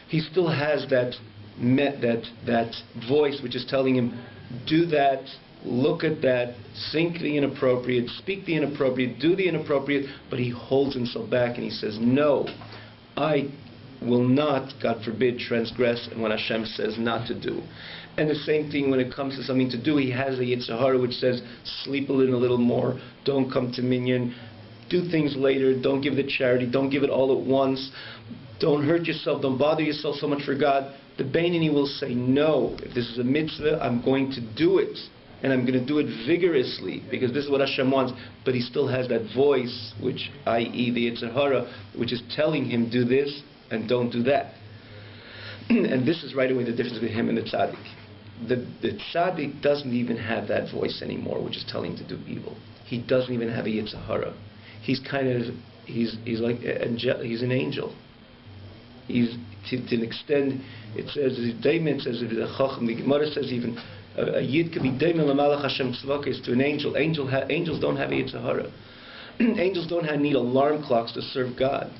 He still has that voice which is telling him, do that, look at that, think the inappropriate, speak the inappropriate, do the inappropriate, but he holds himself back and he says, no, I will not, God forbid, transgress and what Hashem says not to do. And the same thing when it comes to something to do, he has a Yetzer Hara which says, sleep a little more, don't come to minyan, do things later, don't give the charity, don't give it all at once, don't hurt yourself, don't bother yourself so much for God. The Beinoni will say, no, if this is a mitzvah, I'm going to do it. And I'm going to do it vigorously, because this is what Hashem wants. But he still has that voice, which, i.e. the Yetzer Hara, which is telling him, do this and don't do that. And this is right away the difference between him and the tzaddik. The tzaddik doesn't even have that voice anymore, which is telling him to do evil. He doesn't even have a Yetzer Hara. He's kind of, he's like, he's an angel. He's, to an extent, it says, it says, the Chacham, the Gemara says even, a yid could be daimel l'malach Hashem tzvakis to an angel. Angels don't have a Yetzer Hara. Angels don't need alarm clocks to serve God,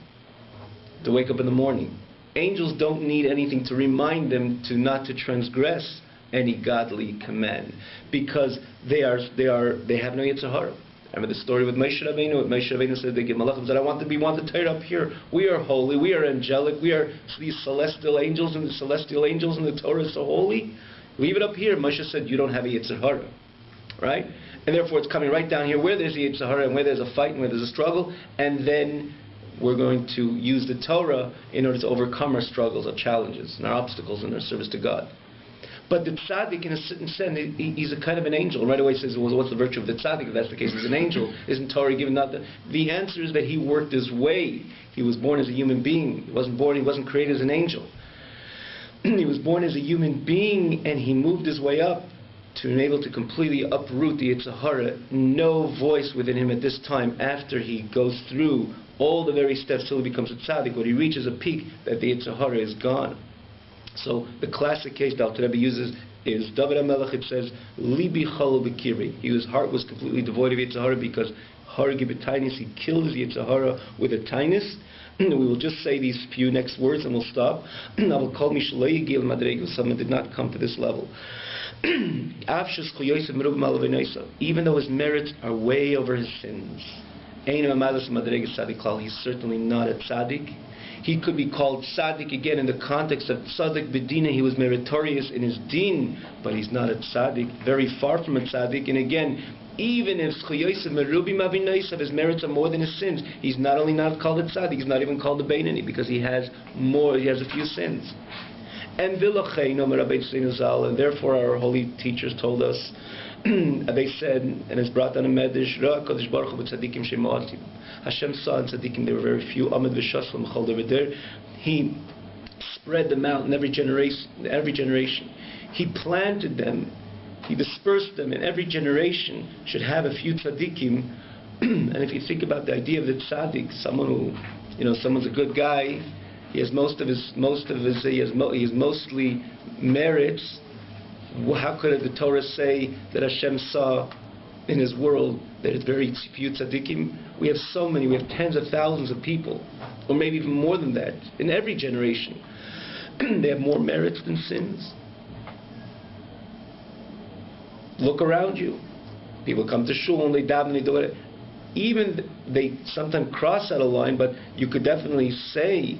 to wake up in the morning. Angels don't need anything to remind them not to transgress any godly command, because they have no Yetzer Hara. Remember the story with Moshe Rabbeinu? Moshe Rabbeinu said, "They give malachim said, we want the Torah up here. We are holy. We are angelic. We are these celestial angels, and the celestial angels, and the Torah is so holy. Leave it up here." Moshe said, "You don't have a Yetzer Hara, right? And therefore, it's coming right down here where there's a Yetzer Hara and where there's a fight and where there's a struggle, and then we're going to use the Torah in order to overcome our struggles, our challenges, and our obstacles in our service to God." But the tzaddik, in a certain sense, he's a kind of an angel. Right away he says, well, what's the virtue of the tzaddik? If that's the case, he's an angel. Isn't Torah given? Not the answer is that he worked his way. He was born as a human being. He wasn't created as an angel. He was born as a human being, and he moved his way up to be able to completely uproot the Yetzer Hara. No voice within him at this time, after he goes through all the very steps till he becomes a tzaddik, when he reaches a peak, that the Yetzer Hara is gone. So the classic case that Alter Rebbe uses is David HaMelech. It says, Libi chalo b'kiri. His heart was completely devoid of Yetzer Hara, because Hargi b'tainis, he killed his Yetzer Hara with a tainis. We will just say these few next words and we'll stop. Someone did not come to this level. Even though his merits are way over his sins, he's certainly not a tzaddik. He could be called tzaddik again in the context of tzaddik b'dina. He was meritorious in his din, but he's not a tzaddik, very far from a tzaddik. And again, even if his merits are more than his sins, he's not only not called a tzaddik, he's not even called a beinoni, because he has a few sins. And therefore our holy teachers told us, they said, and it's brought down in Medrash, Hashem saw in tzaddikim there were very few. Amad v'shaslam chol, they were there. He spread them out in every generation. He planted them. He dispersed them, and every generation should have a few tzaddikim And if you think about the idea of the tzaddik, someone who, someone's a good guy, he has mostly merits. How could the Torah say that Hashem saw in His world that it's very few tzaddikim? We have so many. We have tens of thousands of people, or maybe even more than that, in every generation. They have more merits than sins. Look around you. People come to shul and they daven, they do it. Even they sometimes cross out a line, but you could definitely say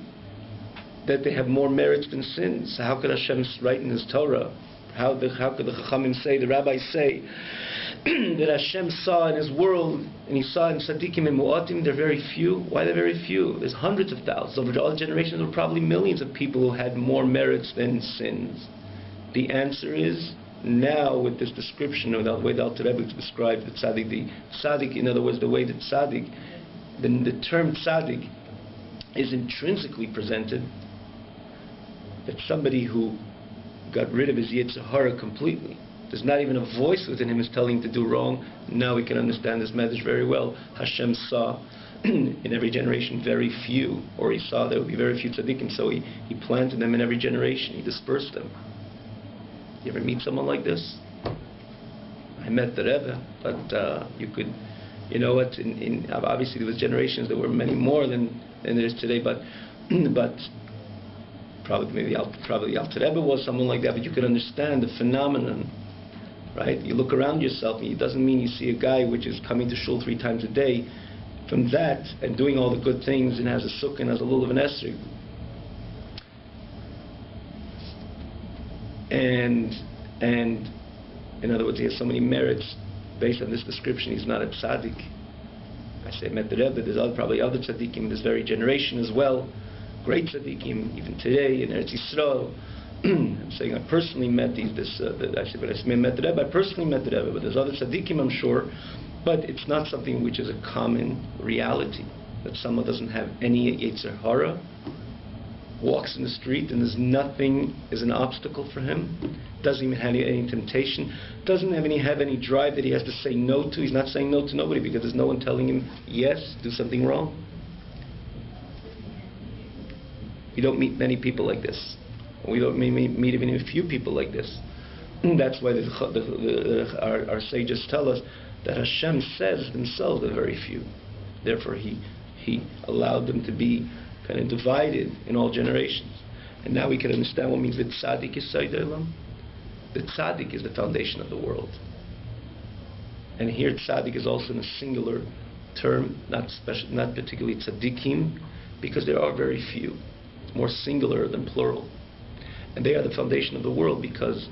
that they have more merits than sins. How could Hashem write in His Torah? How could the Chachamim say, the rabbis say, that Hashem saw in His world, and He saw in tzaddikim and mu'atim, they're very few. Why they're very few? There's hundreds of thousands. Over all generations, there were probably millions of people who had more merits than sins. The answer is, now with this description of the way the Alter Rebbe described the tzaddik, in other words, the way that tzaddik, the term tzaddik is intrinsically presented, that somebody who got rid of his Yetzer Hara completely, there's not even a voice within him is telling him to do wrong. Now we can understand this message very well. Hashem saw in every generation very few, or He saw there would be very few tzaddikim, so He planted them in every generation. He dispersed them. You ever meet someone like this? I met the Rebbe, but you could, obviously there was generations that were many more than there is today, but probably Alter Rebbe was someone like that, but you could understand the phenomenon, right? You look around yourself, and it doesn't mean you see a guy which is coming to shul 3 times a day, from that, and doing all the good things, and has a sukkah, and has a lulav and esrog. And in other words, he has so many merits based on this description. He's not a tzaddik. I say met the Rebbe. There's probably other tzaddikim in this very generation as well. Great tzaddikim, even today in Eretz Yisrael. I'm saying I personally met I met the Rebbe. I personally met the Rebbe, but there's other tzaddikim, I'm sure. But it's not something which is a common reality, that someone doesn't have any Yetzer Hara, walks in the street and there's nothing is an obstacle for him, doesn't even have any temptation, doesn't have any drive that he has to say no to. He's not saying no to nobody because there's no one telling him yes, do something wrong. We don't meet many people like this. We don't meet even a few people like this. That's why our sages tell us that Hashem says themselves they're very few. Therefore He allowed them to be kind of divided in all generations. And now we can understand what means that tzaddik is Sayyid Olam. The tzaddik is the foundation of the world. And here tzaddik is also in a singular term, not particularly tzaddikim, because there are very few. It's more singular than plural. And they are the foundation of the world because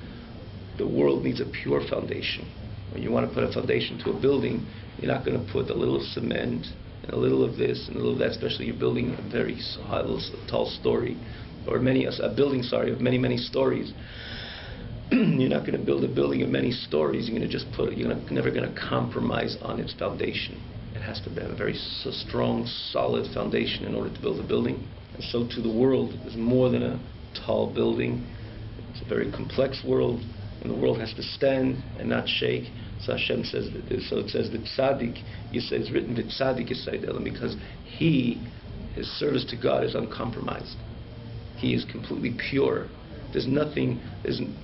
the world needs a pure foundation. When you want to put a foundation to a building, you're not going to put a little of cement and a little of this and a little of that, especially you're building a very high, tall story, or a building of many stories. You're not going to build a building of many stories. You're going to just you're never going to compromise on its foundation. It has to have a very strong, solid foundation in order to build a building. And so to the world is more than a tall building. It's a very complex world, and the world has to stand and not shake. So Hashem says that. So it says that tzaddik, it's written that tzaddik is Sayyid Olam because his service to God is uncompromised. He is completely pure. There's nothing,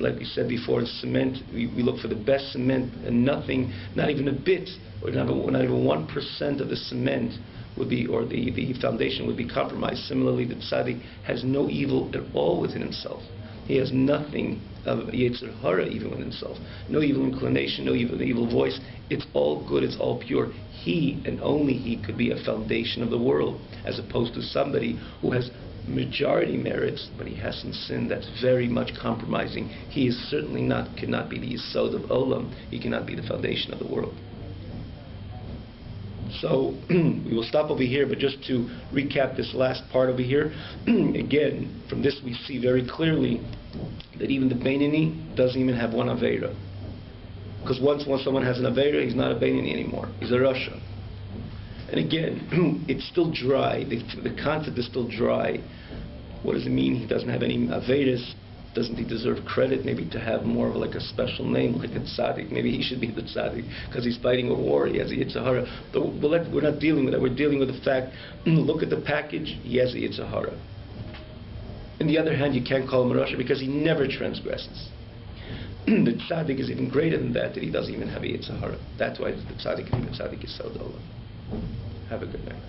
like we said before, in cement, we look for the best cement, and nothing, not even a bit, or not even 1% of the cement would be, or the foundation would be compromised. Similarly, the tzaddik has no evil at all within himself. He has nothing of Yetzer Hara even within himself. No evil inclination, no evil voice. It's all good, it's all pure. He, and only He, could be a foundation of the world, as opposed to somebody who has majority merits, but he hasn't sinned. That's very much compromising. He is certainly cannot be the Yesod of Olam. He cannot be the foundation of the world. So we will stop over here, but just to recap this last part over here, again, from this we see very clearly that even the Beinoni doesn't even have one Aveira. Because once someone has an Aveira, he's not a Beinoni anymore. He's a Rasha. And again, it's still dry. The concept is still dry. What does it mean he doesn't have any Aveiras? Doesn't he deserve credit, maybe to have more of like a special name, like a tzaddik? Maybe he should be the tzaddik because he's fighting a war, he has a Yetzer Hara. But we're not dealing with that. We're dealing with the fact, look at the package, he has a Yetzer Hara. On the other hand, you can't call him a Rasha because he never transgresses. The tzaddik is even greater than that he doesn't even have a Yetzer Hara. That's why the tzaddik is so dull. Have a good night.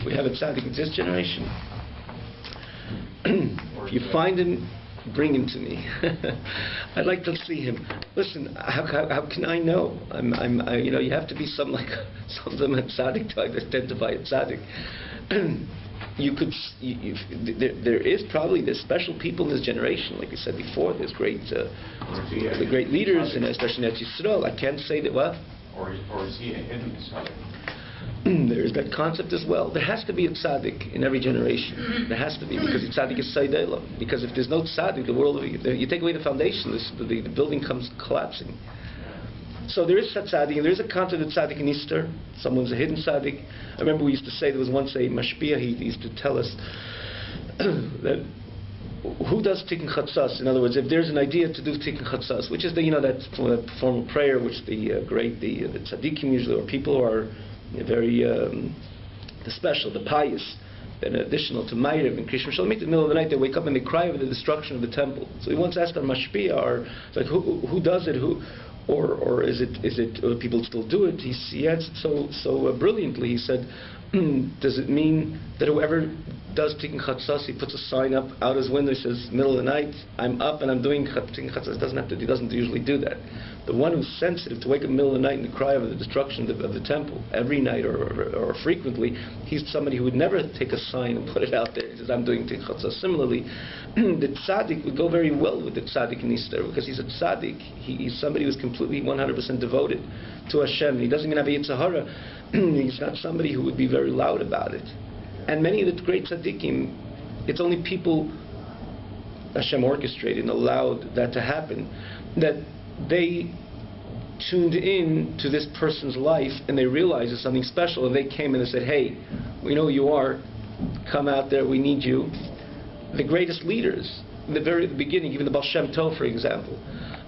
We have a tzaddik in this generation. If you find him, bring him to me. I'd like to see him. Listen, how can I know? You have to be some tzaddik to identify a tzaddik. There's special people in this generation, like we said before. There's the great leaders, and especially in Eretz Yisrael. I can't say that what. Or is he a hidden tzaddik? There is that concept as well. There has to be a tzaddik in every generation. There has to be, because the tzaddik is saydela. Because if there's no tzaddik, the world, you take away the foundation, the building comes collapsing. So there is a tzaddik, and there is a concept of tzaddik in Easter. Someone's a hidden tzaddik. I remember we used to say, there was once a mashpia, he used to tell us that who does tikkun chatzas? In other words, if there's an idea to do tikkun chatzas, which is that formal prayer, which the tzaddikim usually, or people who are very the special, the pious, then additional to Ma'ariv and Krishma Shalom, in the middle of the night they wake up and they cry over the destruction of the temple. So he once asked our mashpia, or like who does it, or is it people still do it? He answered so brilliantly. He said, does it mean that whoever does tikkun chatzas, he puts a sign up out his window, he says, middle of the night, I'm up and I'm doing tikkun chatzas? He doesn't usually do that. The one who's sensitive to wake up in the middle of the night and to cry over the destruction of the temple every night or frequently, he's somebody who would never take a sign and put it out there. He says, I'm doing tikkun chatzas. Similarly, the tzaddik would go very well with the tzaddik in Easter, because he's a tzaddik. He's somebody who's completely 100% devoted to Hashem. He doesn't even have a Yetzer Hara. He's not somebody who would be very loud about it. And many of the great tzaddikim, it's only people Hashem orchestrated and allowed that to happen, that they tuned in to this person's life and they realized it's something special, and they came and they said, hey, we know who you are, come out there, we need you. The greatest leaders, in the very beginning, even the Baal Shem Tov, for example,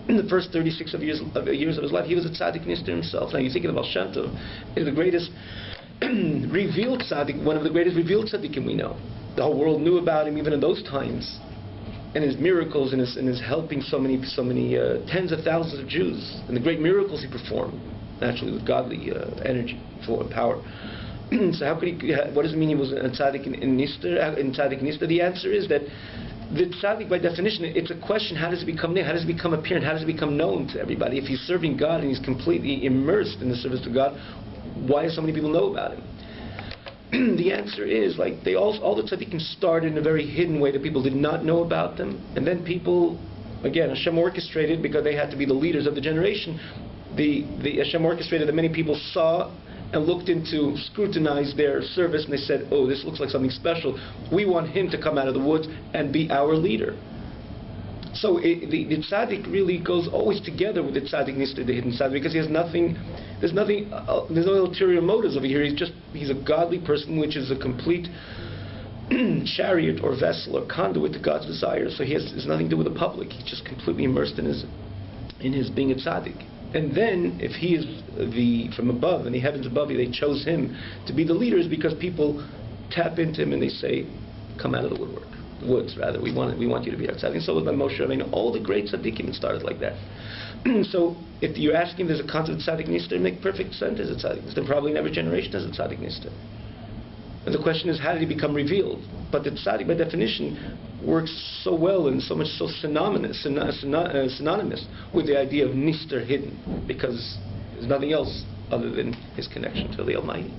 in the first 36 years of his life, he was a tzaddik nister himself. Now you think of the Baal Shem Tov, is the greatest revealed tzaddik, one of the greatest revealed tzaddikim we know. The whole world knew about him even in those times, and his miracles and his helping so many tens of thousands of Jews, and the great miracles he performed, naturally with godly energy, full of power. So how could he? What does it mean he was a tzaddik in Easter? The answer is that the tzaddik, by definition, it's a question: how does it become known? How does it become apparent? How does it become known to everybody? If he's serving God and he's completely immersed in the service to God, why do so many people know about him? The answer is, like, all the tzaddikim started in a very hidden way that people did not know about them, and then people, again, Hashem orchestrated, because they had to be the leaders of the generation. The Hashem orchestrated that many people saw and looked into, scrutinized their service, and they said, oh, this looks like something special. We want him to come out of the woods and be our leader. So the tzaddik really goes always together with the tzaddik nister, the hidden tzaddik, because he has nothing, there's no ulterior motives over here. He's a godly person, which is a complete chariot or vessel or conduit to God's desires. So there's nothing to do with the public. He's just completely immersed in his being a tzaddik. And then, if he is from above, in the heavens above, they chose him to be the leaders, because people tap into him and they say, come out of the woods, rather. We want you to be our tzaddik. So with Moshe Rabbeinu, all the great tzaddikim started like that. So if you're asking, there's a concept of tzaddik nister, it makes perfect sense as a tzaddik nister. Probably in every generation as a tzaddik nister. And the question is, how did he become revealed? But the tzaddik, by definition, works so well and so synonymous with the idea of nister, hidden, because there's nothing else other than his connection to the Almighty.